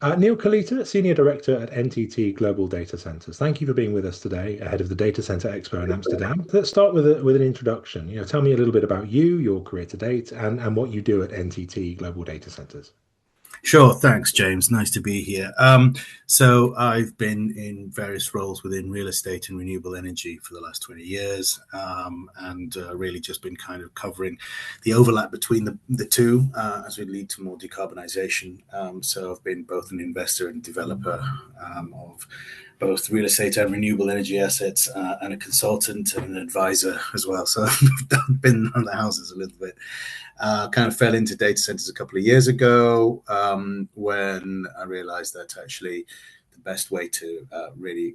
Neal Kalita, Senior Director at NTT Global Data Centres. Thank you for being with us today ahead of the Data Centre Expo in Amsterdam. Let's start with an introduction. Tell me a little bit about you, your career to date, and what you do at NTT Global Data Centres. Sure, thanks, James. Nice to be here. So I've been in various roles within real estate and renewable energy for the last 20 years, and really just been kind of covering the overlap between the two as we lead to more decarbonisation. So I've been both an investor and developer of both real estate and renewable energy assets, and a consultant and an advisor as well. So I've been around the houses a little bit. Kind of fell into data centers a couple of years ago when I realized that actually the best way to really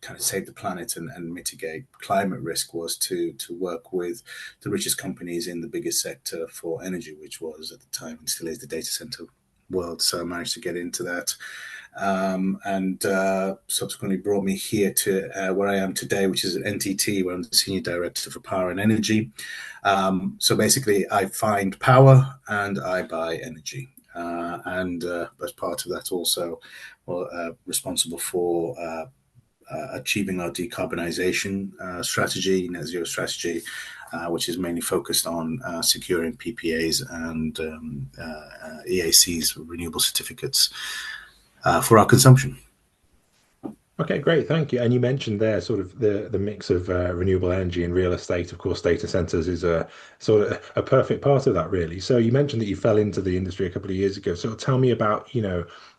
kind of save the planet and mitigate climate risk was to work with the richest companies in the biggest sector for energy, which was at the time and still is the data center world. So I managed to get into that. And subsequently brought me here to where I am today, which is at NTT, where I'm the Senior Director for Power and Energy. So basically, I find power and I buy energy. And as part of that, also responsible for achieving our decarbonisation strategy, net zero strategy, which is mainly focused on securing PPAs and EACs, renewable certificates, for our consumption. Okay, great, thank you. And you mentioned there sort of the mix of renewable energy and real estate. Of course, data centers is a sort of a perfect part of that, really. So you mentioned that you fell into the industry a couple of years ago. So tell me about,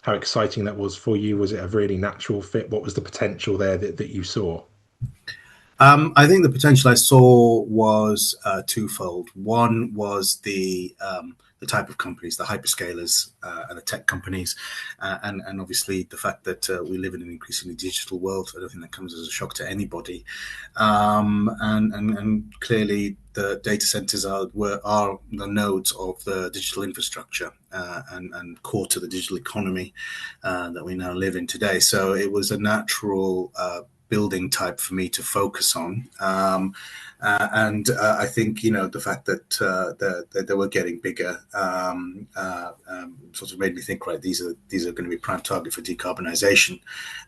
how exciting that was for you. Was it a really natural fit? What was the potential there that you saw? I think the potential I saw was twofold. One was the type of companies, the hyperscalers and the tech companies, and obviously the fact that we live in an increasingly digital world. I don't think that comes as a shock to anybody. And clearly the data centers are the nodes of the digital infrastructure and core to the digital economy that we now live in today. So it was a natural building type for me to focus on. And I think the fact that they were getting bigger sort of made me think, right, these are going to be prime target for decarbonisation.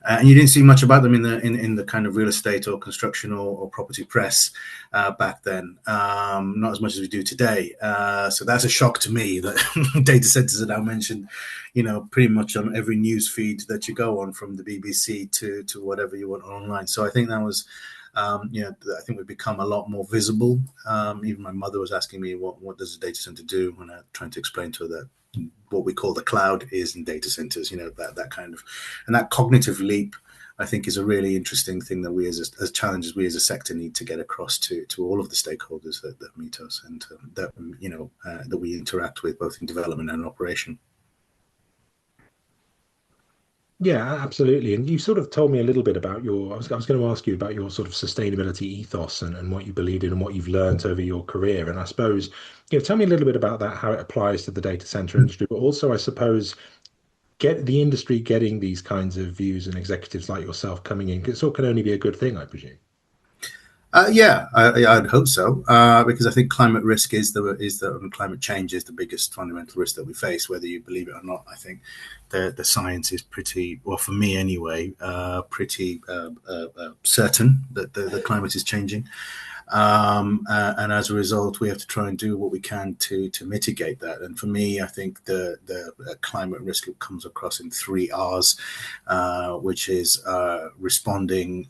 And you didn't see much about them in the kind of real estate or construction or property press back then, not as much as we do today. So that's a shock to me that data centers are now mentioned, pretty much on every news feed that you go on, from the BBC to whatever you want online. So I think that was. I think we've become a lot more visible. Even my mother was asking me, what does a data center do? When I'm trying to explain to her that what we call the cloud is in data centers, that kind of, and that cognitive leap, I think, is a really interesting thing that we as challenges we as a sector need to get across to all of the stakeholders that meet us and that we interact with both in development and operation. Yeah, absolutely. And you sort of told me a little bit about I was going to ask you about your sort of sustainability ethos and what you believe in and what you've learned over your career. And I suppose, tell me a little bit about that, how it applies to the data center industry, but also, I suppose, get the industry getting these kinds of views and executives like yourself coming in. It all can only be a good thing, I presume. Yeah, I'd hope so, because I think climate risk climate change is the biggest fundamental risk that we face, whether you believe it or not. I think the science is pretty, well, for me anyway, pretty certain that the climate is changing. And as a result, we have to try and do what we can to mitigate that. And for me, I think the climate risk comes across in three R's, which is responding,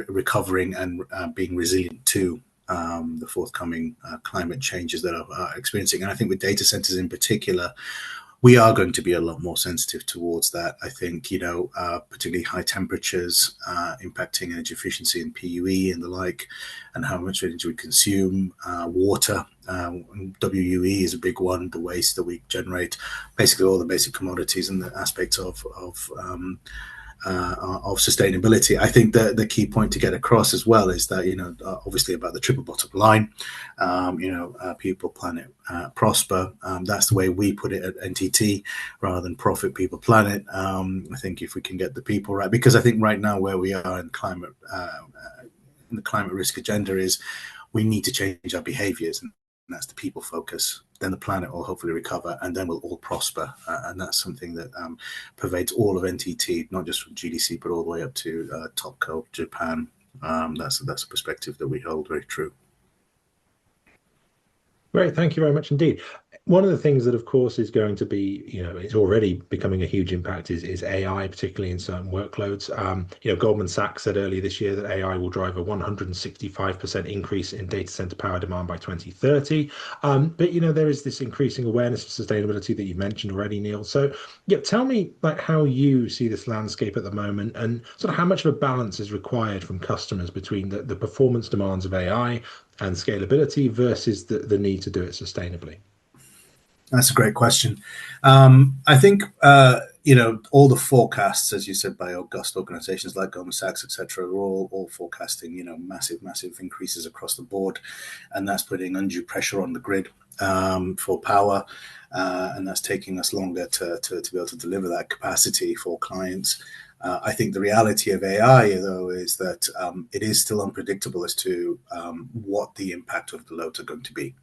recovering, and being resilient to the forthcoming climate changes that are experiencing. And I think with data centers in particular, we are going to be a lot more sensitive towards that. I think, particularly high temperatures impacting energy efficiency and PUE and the like, and how much energy we consume. Water, WUE is a big one, the waste that we generate, basically all the basic commodities and the aspects of sustainability. I think the key point to get across as well is that, obviously about the triple bottom line, people, planet, prosper. That's the way we put it at NTT, rather than profit, people, planet. I think if we can get the people right, because I think right now where we are in in the climate risk agenda is we need to change our behaviors. and that's the people focus, then the planet will hopefully recover, and then we'll all prosper. And that's something that pervades all of NTT, not just from GDC, but all the way up to Topco, Japan. That's a perspective that we hold very true. Great, thank you very much indeed. One of the things that, of course, is going to be, it's already becoming a huge impact is AI, particularly in certain workloads. Goldman Sachs said earlier this year that AI will drive a 165% increase in data center power demand by 2030. But there is this increasing awareness of sustainability that you mentioned already, Neal. So, yeah, tell me like how you see this landscape at the moment and sort of how much of a balance is required from customers between the performance demands of AI and scalability versus the need to do it sustainably. That's a great question. I think all the forecasts, as you said, by august organizations like Goldman Sachs, etc., are all forecasting massive increases across the board, and that's putting undue pressure on the grid for power, and that's taking us longer to be able to deliver that capacity for clients. I think the reality of AI, though, is that it is still unpredictable as to what the impact of the loads are going to be.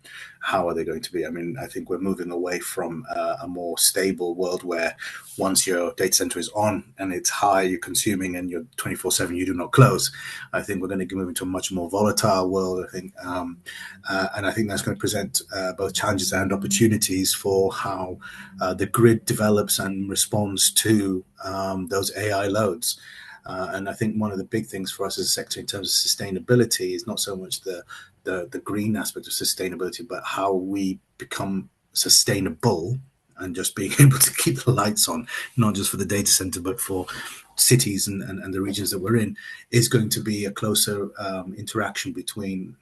How are they going to be? I mean, I think we're moving away from a more stable world where once your data center is on and it's high, you're consuming and you're 24/7, you do not close. I think we're going to move into a much more volatile world, I think. And I think that's going to present both challenges and opportunities for how the grid develops and responds to those AI loads. And I think one of the big things for us as a sector in terms of sustainability is not so much the green aspect of sustainability, but how we become sustainable and just being able to keep the lights on, not just for the data center, but for cities and the regions that we're in, is going to be a closer interaction between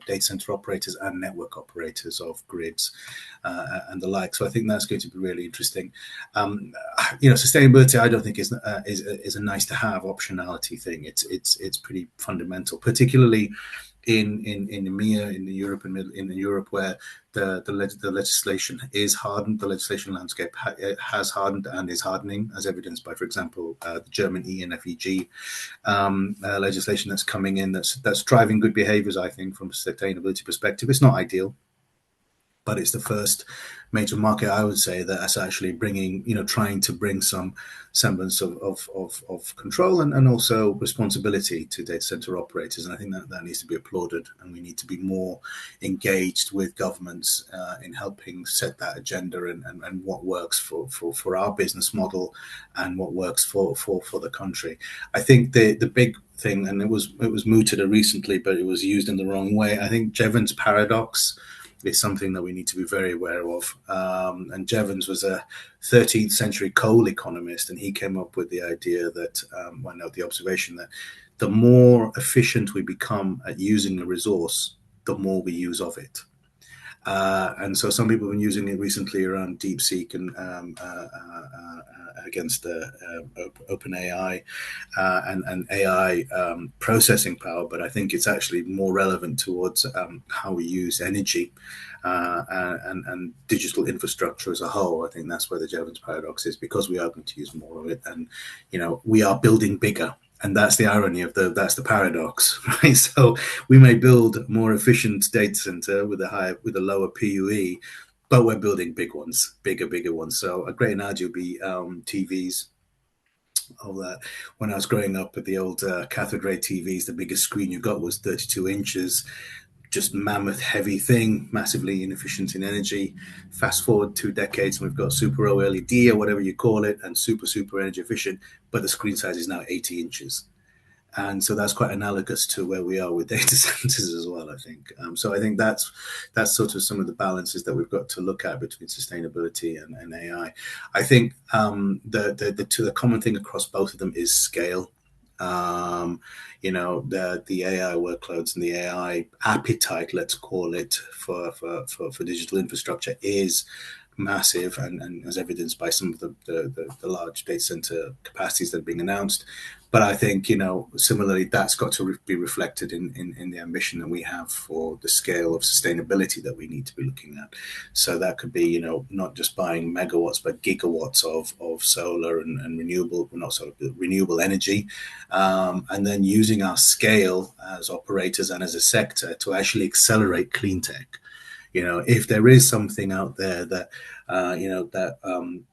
data center operators and network operators of grids and the like. So I think that's going to be really interesting. Sustainability, I don't think is a nice to have optionality thing. It's pretty fundamental, particularly in EMEA, in Europe, where the legislation is hardened. The legislation landscape has hardened and is hardening, as evidenced by, for example, the German ENFEG legislation that's coming in. That's driving good behaviours, I think, from a sustainability perspective. It's not ideal, but it's the first major market, I would say, that's actually trying to bring some semblance of control and also responsibility to data center operators. And I think that needs to be applauded, and we need to be more engaged with governments in helping set that agenda and what works for our business model and what works for the country. I think the big thing, and it was mooted recently, but it was used in the wrong way. I think Jevons paradox is something that we need to be very aware of. And Jevons was a 13th century coal economist, and he came up with the idea that, the observation that the more efficient we become at using a resource, the more we use of it. And so some people have been using it recently around DeepSeek and against OpenAI and AI processing power, but I think it's actually more relevant towards how we use energy and digital infrastructure as a whole. I think that's where the Jevons paradox is, because we are going to use more of it, and we are building bigger. And that's the irony of that's the paradox, right? So we may build a more efficient data center with a lower PUE, but we're building big ones, bigger ones. So a great analogy would be TVs. All that. When I was growing up at the old cathode ray TVs, the biggest screen you got was 32 inches. Just mammoth heavy thing, massively inefficient in energy. Fast forward 2 decades and we've got super OLED or whatever you call it, and super energy efficient, but the screen size is now 80 inches. And so that's quite analogous to where we are with data centers as well, I think. So I think that's sort of some of the balances that we've got to look at between sustainability and AI. I think the common thing across both of them is scale. The AI workloads and the AI appetite, let's call it, for digital infrastructure is massive, and as evidenced by some of the large data center capacities that are being announced. But I think, similarly, that's got to be reflected in the ambition that we have for the scale of sustainability that we need to be looking at. So that could be, not just buying megawatts, but gigawatts of solar and renewable energy, and then using our scale as operators and as a sector to actually accelerate clean tech. If there is something out there that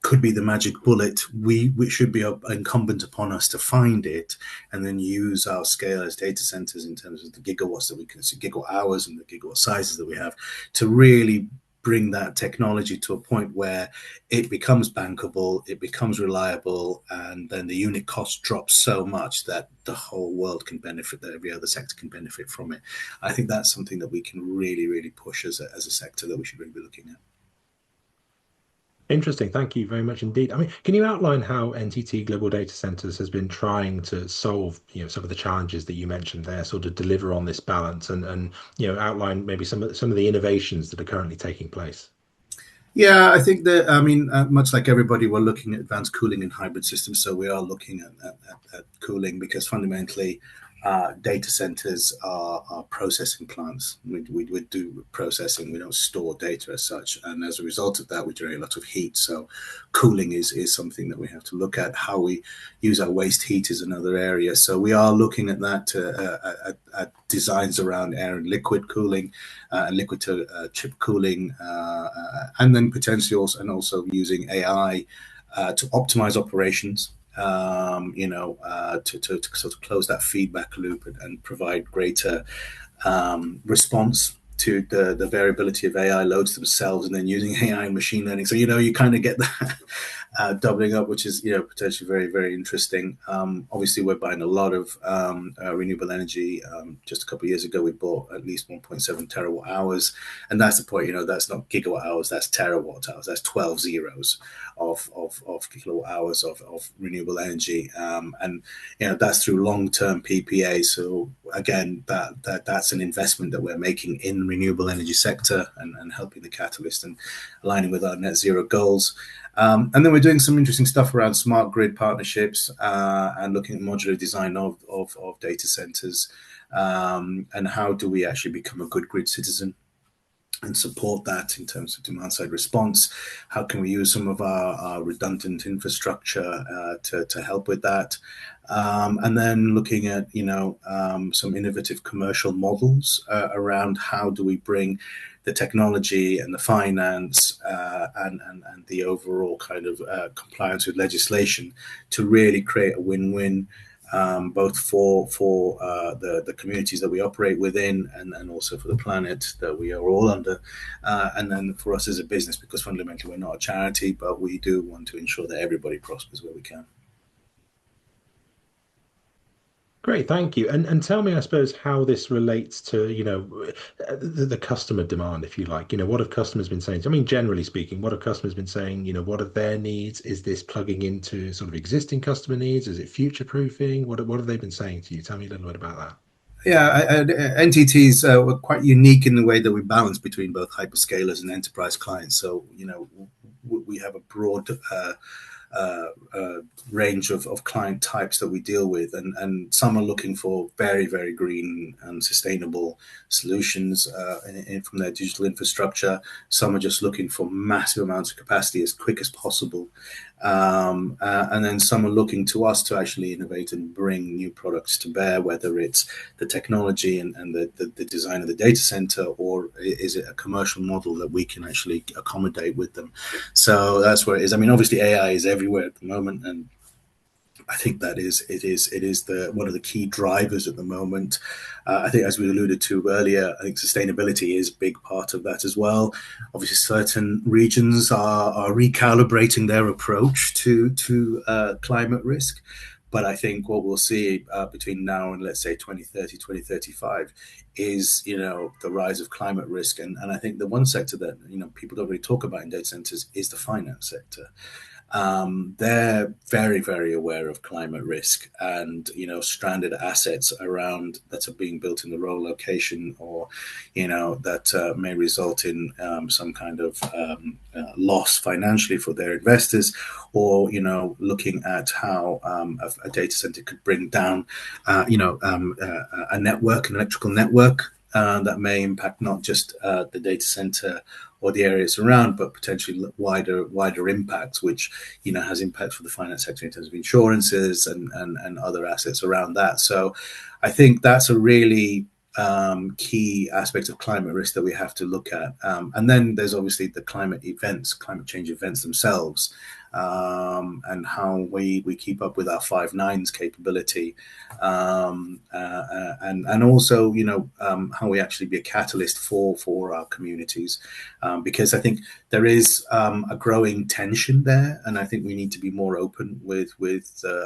could be the magic bullet, we should be incumbent upon us to find it, and then use our scale as data centers in terms of the gigawatts that we can see, gigawatt hours and the gigawatt sizes that we have, to really bring that technology to a point where it becomes bankable, it becomes reliable, and then the unit cost drops so much that the whole world can benefit, that every other sector can benefit from it. I think that's something that we can really, really push as a sector, that we should really be looking at. Interesting. Thank you very much indeed. I mean, can you outline how NTT Global Data Centres has been trying to solve, some of the challenges that you mentioned there, sort of deliver on this balance and outline maybe some of the innovations that are currently taking place? Yeah, I think that, I mean, much like everybody, we're looking at advanced cooling and hybrid systems. So we are looking at cooling, because fundamentally, data centers are processing plants. We do processing, we don't store data as such. And as a result of that, we generate a lot of heat. So cooling is something that we have to look at. How we use our waste heat is another area. So we are looking at that, at designs around air and liquid cooling, liquid to chip cooling, and then potentially also using AI to optimize operations. To sort of close that feedback loop, and provide greater response to the variability of AI loads themselves, and then using AI and machine learning. So you kind of get that doubling up, which is potentially very, very interesting. Obviously, we're buying a lot of renewable energy. Just a couple of years ago, we bought at least 1.7 terawatt hours, and that's the point. That's not gigawatt hours, that's terawatt hours. That's 12 zeros of kilowatt hours of renewable energy, and that's through long-term PPA. So again, that's an investment that we're making in renewable energy sector, and helping the catalyst and aligning with our net zero goals. And then we're doing some interesting stuff around smart grid partnerships, and looking at modular design of data centers, and how do we actually become a good grid citizen and support that in terms of demand side response. How can we use some of our redundant infrastructure to help with that? And then looking at some innovative commercial models around how do we bring the technology and the finance, and the overall kind of compliance with legislation, to really create a win-win, both for the communities that we operate within, and also for the planet that we are all under, and then for us as a business, because fundamentally we're not a charity, but we do want to ensure that everybody prospers where we can. Great, thank you. And tell me, I suppose, how this relates to, the customer demand, if you like. What have customers been saying? I mean, generally speaking, what have customers been saying? What are their needs? Is this plugging into sort of existing customer needs? Is it future proofing? What have they been saying to you? Tell me a little bit about that. Yeah, NTTs were quite unique in the way that we balance between both hyperscalers and enterprise clients. So, we have a broad range of client types that we deal with, and some are looking for very, very green and sustainable solutions from their digital infrastructure. Some are just looking for massive amounts of capacity as quick as possible. And then some are looking to us to actually innovate and bring new products to bear, whether it's the technology and the design of the data center, or is it a commercial model that we can actually accommodate with them. So that's where it is. I mean, obviously AI is everywhere at the moment, and I think it is the one of the key drivers at the moment. I think, as we alluded to earlier, I think sustainability is a big part of that as well. Obviously, certain regions are recalibrating their approach to climate risk. But I think what we'll see between now and, let's say, 2030, 2035 is, the rise of climate risk. And I think the one sector that, people don't really talk about in data centers is the finance sector. They're very, very aware of climate risk, and stranded assets around that are being built in the wrong location, or that may result in some kind of loss financially for their investors, or looking at how a data center could bring down a network, an electrical network, that may impact not just the data center or the areas around, but potentially wider impacts, which has impact for the finance sector in terms of insurances and other assets around that. So I think that's a really key aspects of climate risk that we have to look at. And then there's obviously the climate change events themselves, and how we keep up with our 5 9s capability, and also, how we actually be a catalyst for our communities, because I think there is a growing tension there, and I think we need to be more open with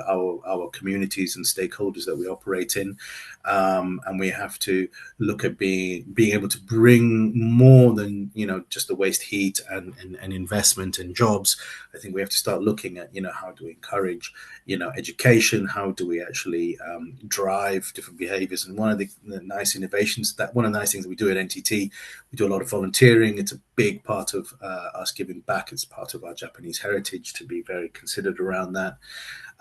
our communities and stakeholders that we operate in, and we have to look at being able to bring more than just the waste heat and investment and jobs. I think we have to start looking at how do we encourage education, how do we actually drive different behaviors. And one of the nice innovations, that one of the nice things that we do at NTT, we do a lot of volunteering. It's a big part of us giving back. It's part of our Japanese heritage to be very considered around that.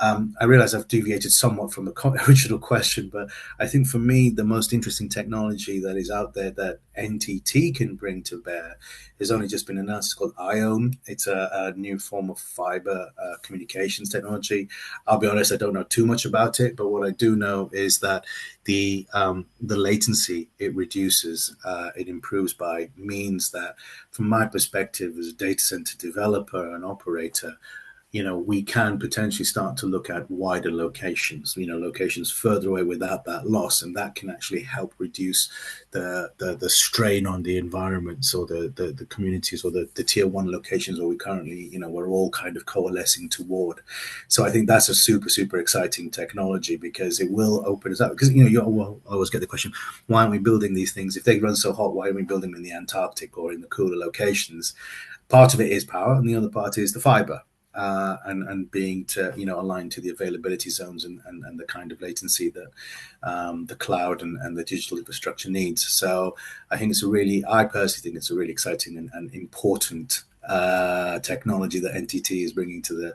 I realize I've deviated somewhat from the original question, but I think for me, the most interesting technology that is out there that NTT can bring to bear has only just been announced. It's called IOWN. It's a new form of fiber communications technology. I'll be honest, I don't know too much about it, but what I do know is that the latency it reduces, it improves by means that, from my perspective as a data center developer and operator, we can potentially start to look at wider locations, locations further away without that loss, and that can actually help reduce the strain on the environments or the communities or the tier 1 locations where we currently, we're all kind of coalescing toward. So I think that's a super exciting technology, because it will open us up. Because you always get the question, why aren't we building these things? If they run so hot, why aren't we building them in the Antarctic or in the cooler locations? Part of it is power, and the other part is the fiber. And being aligned to the availability zones and the kind of latency that the cloud and the digital infrastructure needs. So I personally think it's a really exciting and important technology that NTT is bringing to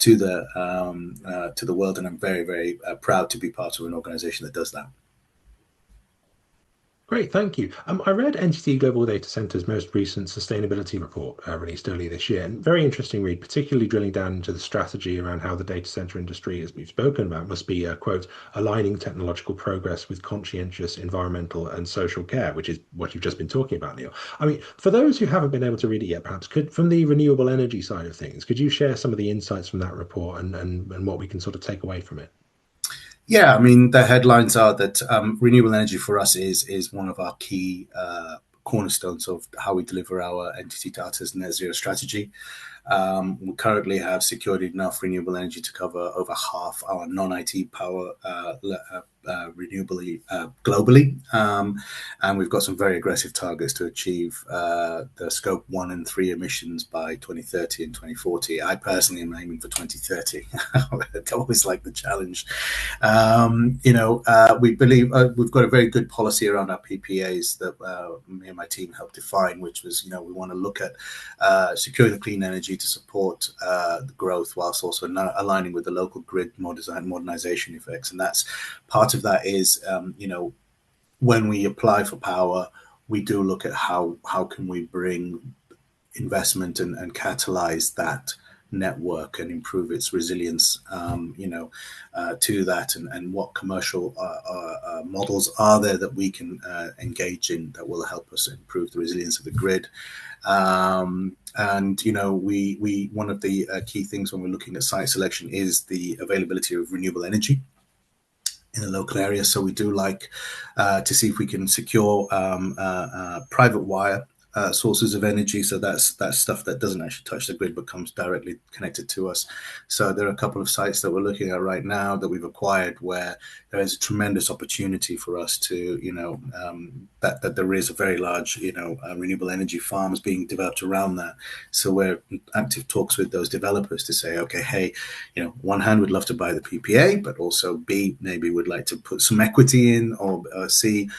the world, and I'm very proud to be part of an organization that does that. Great, thank you. I read NTT Global Data Centres' most recent sustainability report released earlier this year, and very interesting read, particularly drilling down into the strategy around how the data centre industry, as we've spoken about, must be, quote, aligning technological progress with conscientious environmental and social care, which is what you've just been talking about, Neal. I mean, for those who haven't been able to read it yet, perhaps, from the renewable energy side of things, could you share some of the insights from that report and what we can sort of take away from it? Yeah, I mean, the headlines are that renewable energy for us is one of our key cornerstones of how we deliver our NTT Data's net zero strategy. We currently have secured enough renewable energy to cover over half our non-IT power renewably globally, and we've got some very aggressive targets to achieve the scope 1 and 3 emissions by 2030 and 2040. I personally am aiming for 2030. I always like the challenge. We believe we've got a very good policy around our PPAs that me and my team helped define, which was, we want to look at securing the clean energy to support the growth, whilst also aligning with the local grid modernization effects. And that's part of that is, when we apply for power, we do look at how can we bring investment and catalyze that network and improve its resilience, to that, and what commercial models are there that we can engage in that will help us improve the resilience of the grid. And we one of the key things when we're looking at site selection is the availability of renewable energy in the local area. So we do like to see if we can secure private wire sources of energy. So that's stuff that doesn't actually touch the grid but comes directly connected to us. So there are a couple of sites that we're looking at right now that we've acquired where there is a tremendous opportunity for us to, that there is a very large, renewable energy farms being developed around that. So we're in active talks with those developers to say, okay, hey, one hand would love to buy the PPA, but also B, maybe would like to put some equity in, or C,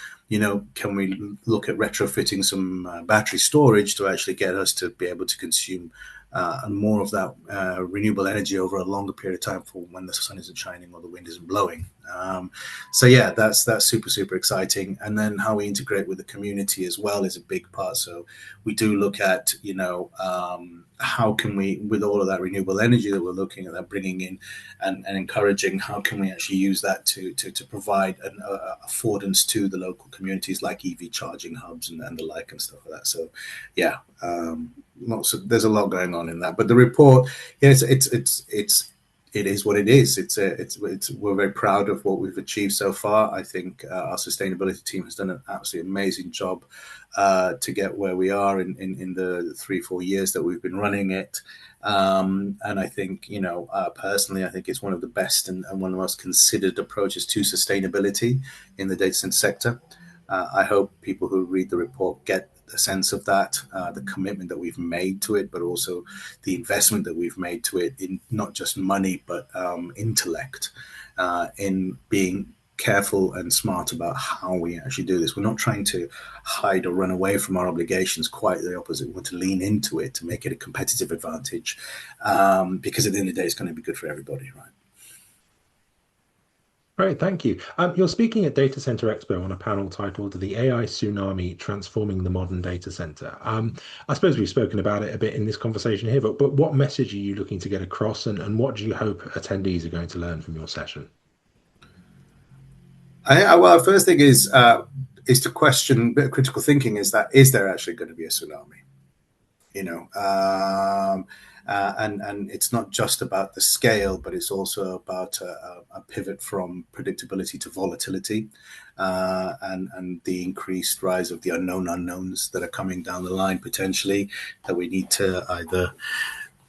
can we look at retrofitting some battery storage to actually get us to be able to consume and more of that renewable energy over a longer period of time for when the sun isn't shining or the wind isn't blowing. So yeah, that's super exciting. And then how we integrate with the community as well is a big part. So we do look at, how can we, with all of that renewable energy that we're looking at, that bringing in and encouraging, how can we actually use that to provide an affordance to the local communities, like EV charging hubs and the like and stuff like that. So yeah, there's a lot going on in that. But the report, yeah, it is what it is. We're very proud of what we've achieved so far. I think our sustainability team has done an absolutely amazing job to get where we are in the 3-4 years that we've been running it. And I think, personally, I think it's one of the best and one of the most considered approaches to sustainability in the data center sector. I hope people who read the report get a sense of that, the commitment that we've made to it, but also the investment that we've made to it in not just money, but intellect, in being careful and smart about how we actually do this. We're not trying to hide or run away from our obligations, quite the opposite. We want to lean into it to make it a competitive advantage, because at the end of the day, it's going to be good for everybody, right? Great, thank you. You're speaking at Data Center Expo on a panel titled "The AI Tsunami Transforming the Modern Data Center." I suppose we've spoken about it a bit in this conversation here, but what message are you looking to get across, and what do you hope attendees are going to learn from your session? Well, the first thing is to question a bit of critical thinking. Is there actually going to be a tsunami? And it's not just about the scale, but it's also about a pivot from predictability to volatility, and the increased rise of the unknown unknowns that are coming down the line potentially, that we need to either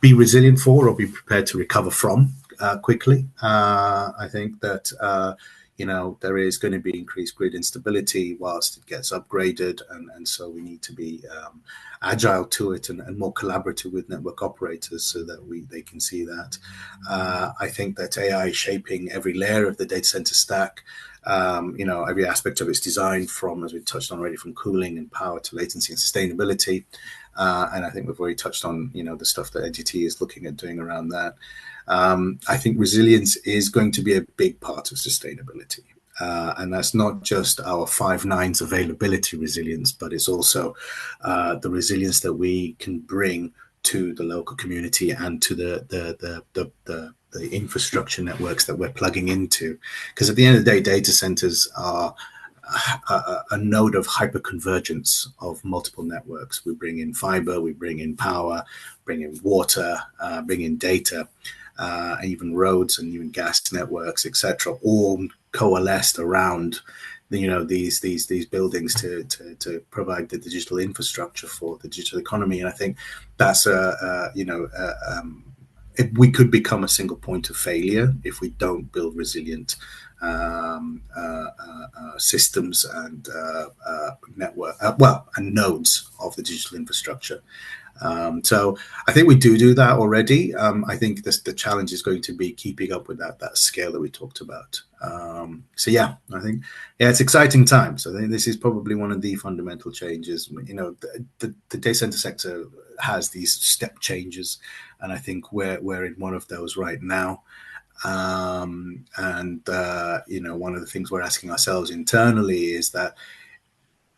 be resilient for or be prepared to recover from quickly. I think that there is going to be increased grid instability whilst it gets upgraded, and so we need to be agile to it and more collaborative with network operators so that they can see that. I think that AI is shaping every layer of the data center stack. Every aspect of its design, from, as we touched on already, from cooling and power to latency and sustainability. And I think we've already touched on, the stuff that NTT is looking at doing around that. I think resilience is going to be a big part of sustainability. And that's not just our 5 nines availability resilience, but it's also the resilience that we can bring to the local community and to the infrastructure networks that we're plugging into. Because at the end of the day, data centers are a node of hyperconvergence of multiple networks. We bring in fiber, we bring in power, bring in water, bring in data, even roads and even gas networks, etc., all coalesced around these buildings to provide the digital infrastructure for the digital economy. And I think that's we could become a single point of failure if we don't build resilient systems and network, and nodes of the digital infrastructure. So I think we do that already. I think the challenge is going to be keeping up with that scale that we talked about. So yeah, I think it's exciting times. I think this is probably one of the fundamental changes. The data center sector has these step changes, and I think we're in one of those right now. And one of the things we're asking ourselves internally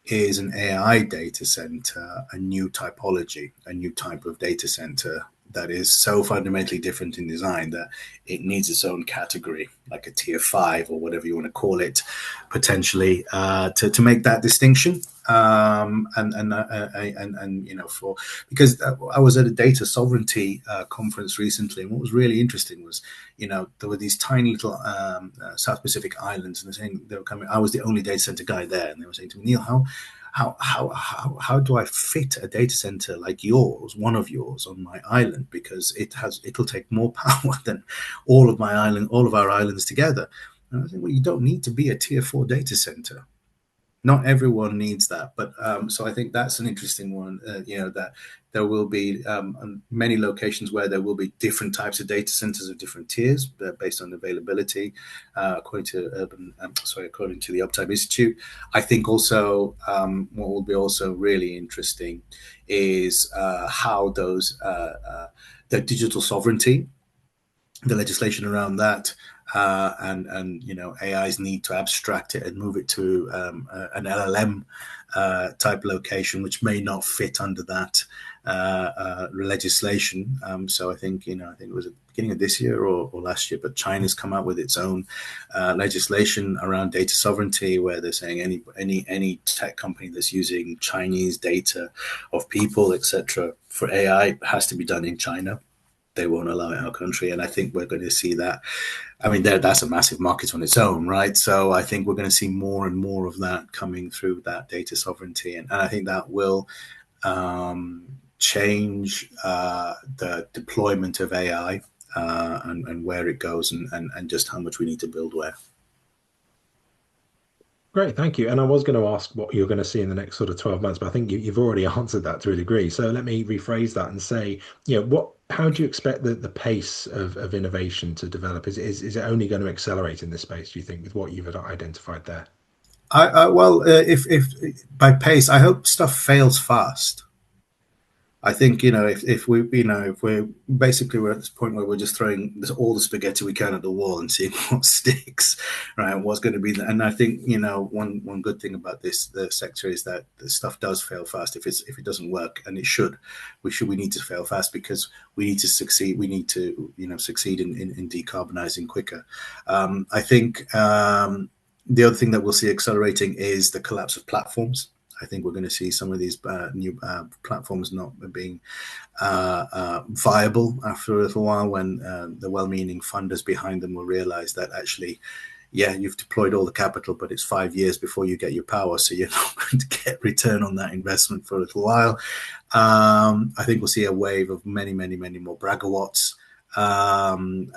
is an AI data center a new typology, a new type of data center that is so fundamentally different in design that it needs its own category, like a tier 5 or whatever you want to call it, potentially, to make that distinction. Because I was at a data sovereignty conference recently, and what was really interesting was, there were these tiny little South Pacific islands, and they were coming. I was the only data center guy there, and they were saying to me, Neal, how do I fit a data center like yours, one of yours, on my island? Because it'll take more power than all of our islands together. And I think, well, you don't need to be a tier 4 data center. Not everyone needs that, but so I think that's an interesting one. That there will be many locations where there will be different types of data centers of different tiers based on availability, according to the Uptime Institute. I think also what will be also really interesting is how the digital sovereignty, the legislation around that, and AI's need to abstract it and move it to an LLM type location, which may not fit under that legislation. So I think I think it was at the beginning of this year or last year, but China's come out with its own legislation around data sovereignty, where they're saying any tech company that's using Chinese data of people, etc., for AI has to be done in China. They won't allow it in our country, and I think we're going to see that. I mean, that's a massive market on its own, right? So I think we're going to see more and more of that coming through that data sovereignty, and I think that will change the deployment of AI and where it goes, and just how much we need to build where. Great, thank you. And I was going to ask what you're going to see in the next sort of 12 months, but I think you've already answered that to a degree. So let me rephrase that and say, how do you expect the pace of innovation to develop? Is it only going to accelerate in this space, do you think, with what you've identified there? If by pace, I hope stuff fails fast. I think if we if we're basically we're at this point where we're just throwing all the spaghetti we can at the wall and seeing what sticks, right? What's going to be, and I think one good thing about the sector is that the stuff does fail fast if it doesn't work, and it should. We need to fail fast because we need to succeed. We need to succeed in decarbonizing quicker. I think the other thing that we'll see accelerating is the collapse of platforms. I think we're going to see some of these new platforms not being viable after a little while, when the well-meaning funders behind them will realize that actually, yeah, you've deployed all the capital, but it's 5 years before you get your power, so you're not going to get return on that investment for a little while. I think we'll see a wave of many, many, many more bragawatts. And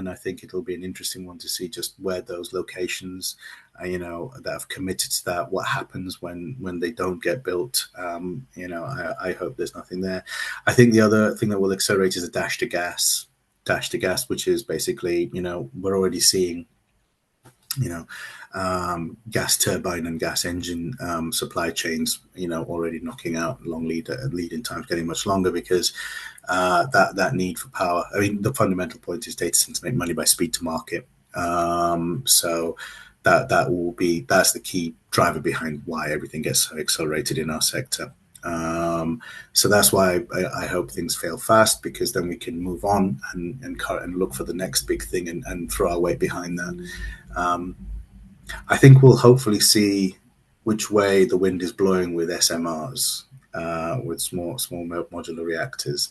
I think it'll be an interesting one to see just where those locations, that have committed to that, what happens when they don't get built. I hope there's nothing there. I think the other thing that will accelerate is a dash to gas, which is basically, we're already seeing, gas turbine and gas engine supply chains, already knocking out long lead-in times, getting much longer because that need for power. I mean, the fundamental point is data centers make money by speed to market. So that's the key driver behind why everything gets so accelerated in our sector. So that's why I hope things fail fast, because then we can move on and look for the next big thing and throw our weight behind that. I think we'll hopefully see which way the wind is blowing with SMRs, with small modular reactors.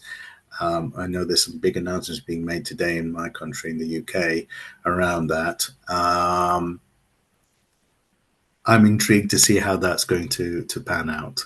I know there's some big announcements being made today in my country, in the UK, around that. I'm intrigued to see how that's going to pan out.